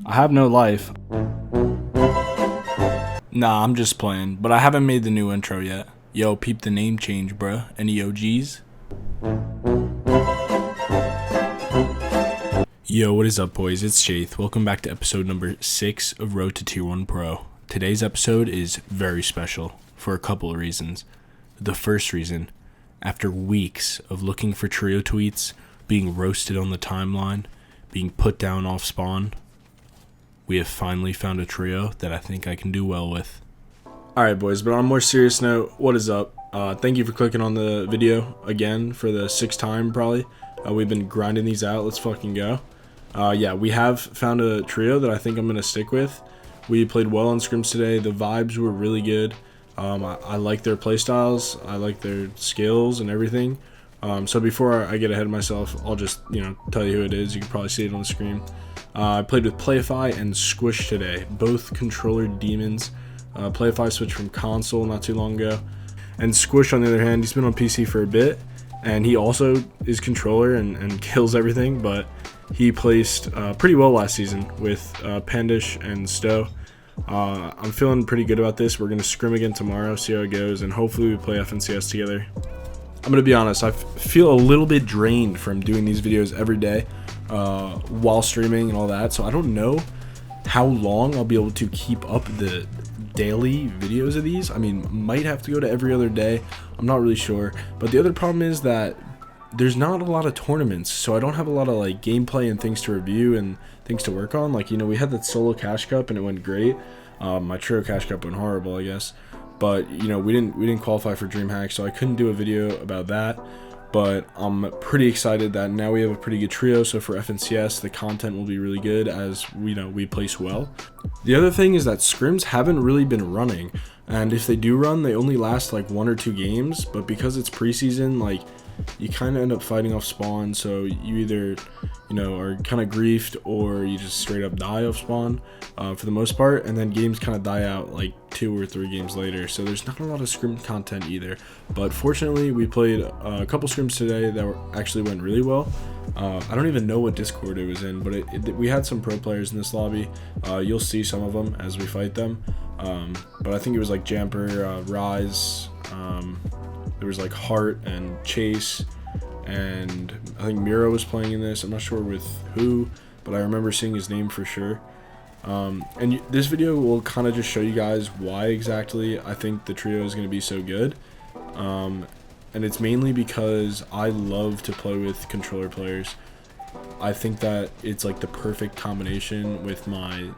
I have no life. Nah, I'm just playing, but I haven't made the new intro yet. Yo, peep the name change, bruh. Any OGs? Yo, what is up, boys? It's Jayth. Welcome back to episode number 6 of Road to Tier 1 Pro. Today's episode is very special for a couple of reasons. The first reason, after weeks of looking for trio tweets, being roasted on the timeline, being put down off spawn, we have finally found a trio that I think I can do well with. Alright, boys, but on a more serious note, what is up? Thank you for clicking on the video again for the 6th time, probably. We've been grinding these out. Let's fucking go. Yeah, we have found a trio that I think I'm going to stick with. We played well on scrims today. The vibes were really good. I like their playstyles. I like their skills and everything. So before I get ahead of myself, I'll just, tell you who it is. You can probably see it on the screen. I played with Playify and Squish today, both controller demons. Playify switched from console not too long ago. And Squish, on the other hand, he's been on PC for a bit, and he also is controller and kills everything, but he placed pretty well last season with Pandish and Stowe. I'm feeling pretty good about this. We're going to scrim again tomorrow, see how it goes, and hopefully we play FNCS together. I'm going to be honest, I feel a little bit drained from doing these videos every day while streaming and all that, so I don't know how long I'll be able to keep up the daily videos of these. I mean, might have to go to every other day. I'm not really sure. But the other problem is that there's not a lot of tournaments, so I don't have a lot of like gameplay and things to review and things to work on. Like, we had that solo cash cup and it went great. My trio cash cup went horrible, I guess. But we didn't qualify for DreamHack, so I couldn't do a video about that. But I'm pretty excited that now we have a pretty good trio, so for FNCS the content will be really good as we place well. The other thing is that scrims haven't really been running, and if they do run, they only last like 1 or 2 games, but because it's preseason, like, you kind of end up fighting off spawn, so you either are kind of griefed or you just straight up die off spawn for the most part, and then games kind of die out like 2 or 3 games later, so there's not a lot of scrim content either. But fortunately, we played a couple scrims today that actually went really well. I don't even know what Discord it was in, but we had some pro players in this lobby. You'll see some of them as we fight them, but I think it was like Jamper, Rise, there was like Hart and Chase, and I think Miro was playing in this. I'm not sure with who, but I remember seeing his name for sure. And this video will kind of just show you guys why exactly I think the trio is going to be so good. And it's mainly because I love to play with controller players. I think that it's like the perfect combination with my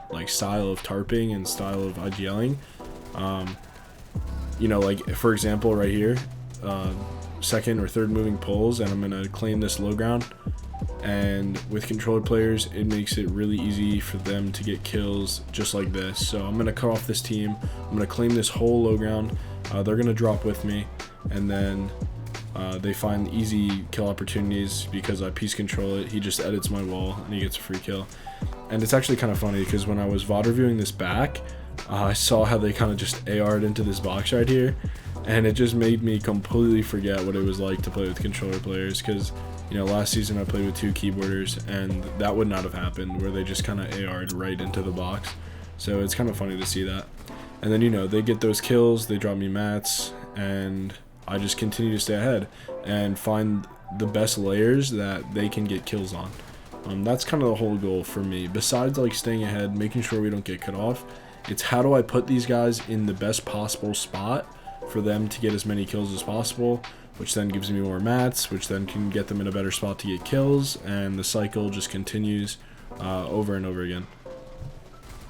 like style of tarping and style of IGLing. Like for example right here, 2nd or 3rd moving pulls, and I'm going to claim this low ground. And with controller players, it makes it really easy for them to get kills just like this. So I'm going to cut off this team. I'm going to claim this whole low ground. They're going to drop with me, and then they find easy kill opportunities because I piece control it. He just edits my wall and he gets a free kill. And it's actually kind of funny because when I was VOD reviewing this back, I saw how they kind of just AR'd into this box right here, and it just made me completely forget what it was like to play with controller players, because last season I played with 2 keyboarders and that would not have happened, where they just kind of AR'd right into the box. So it's kind of funny to see that. And then they get those kills, they drop me mats, and I just continue to stay ahead and find the best layers that they can get kills on. That's kind of the whole goal for me, besides like staying ahead, making sure we don't get cut off. It's how do I put these guys in the best possible spot for them to get as many kills as possible, which then gives me more mats, which then can get them in a better spot to get kills, and the cycle just continues over and over again.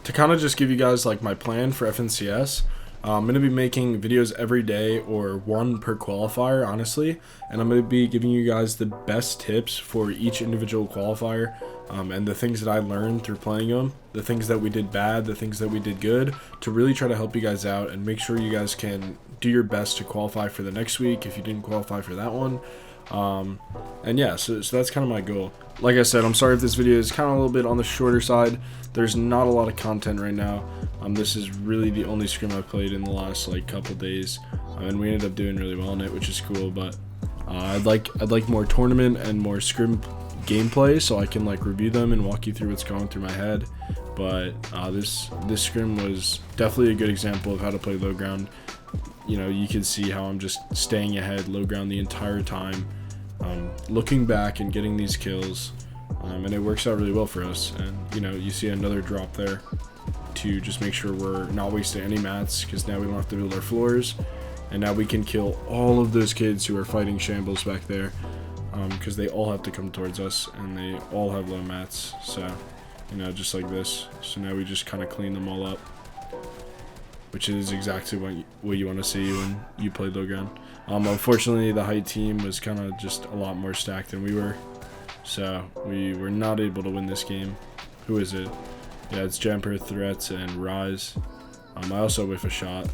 To kind of just give you guys like my plan for FNCS, I'm going to be making videos every day, or 1 per qualifier, honestly, and I'm going to be giving you guys the best tips for each individual qualifier, and the things that I learned through playing them, the things that we did bad, the things that we did good, to really try to help you guys out and make sure you guys can do your best to qualify for the next week if you didn't qualify for that one. And yeah, so that's kind of my goal. Like I said, I'm sorry if this video is kind of a little bit on the shorter side. There's not a lot of content right now. This is really the only scrim I've played in the last like couple days, and we ended up doing really well in it, which is cool. But I'd like more tournament and more scrim gameplay so I can like review them and walk you through what's going through my head. But this scrim was definitely a good example of how to play low ground. You know, you can see how I'm just staying ahead low ground the entire time, looking back and getting these kills, and it works out really well for us. And you know, you see another drop there to just make sure we're not wasting any mats, because now we don't have to build our floors, and now we can kill all of those kids who are fighting shambles back there, because they all have to come towards us and they all have low mats. So you know, just like this. So now we just kind of clean them all up, which is exactly what you want to see when you play low ground. Unfortunately, the height team was kind of just a lot more stacked than we were, so we were not able to win this game. Who is it? Yeah, it's Jumper, Threats, and Rise. I also whiff a shot,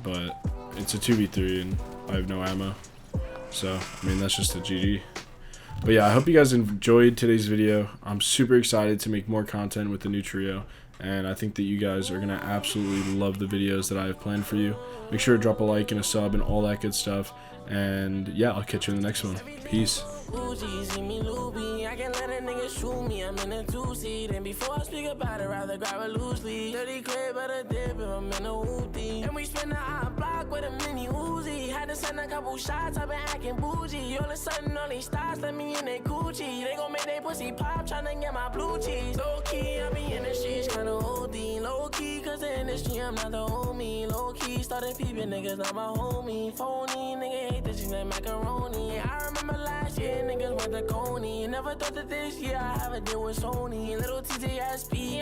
but it's a 2v3 and I have no ammo. So, I mean, that's just a GG. But yeah, I hope you guys enjoyed today's video. I'm super excited to make more content with the new trio, and I think that you guys are going to absolutely love the videos that I have planned for you. Make sure to drop a like and a sub and all that good stuff. And yeah, I'll catch you in the next one. Peace. I can let a nigga shoot me, I'm in a two-seat. And before I speak about it, rather grab a loosely. 30 clip at a dip if I'm in a hoopty. And we spin the hot block with a mini Uzi. Had to send a couple shots, I've been acting bougie. All of a sudden, all these stars let me in their Gucci. They gon' make they pussy pop, tryna get my blue cheese. Low-key, I be in the streets, kinda OD. Low-key, cause the industry, I'm not the homie. Low-key, started peeping niggas, not my homie. Phony, nigga hate this shit like macaroni. I remember last year, niggas went to Coney. Never thought that this year I have a deal with Sony. Little TJSP,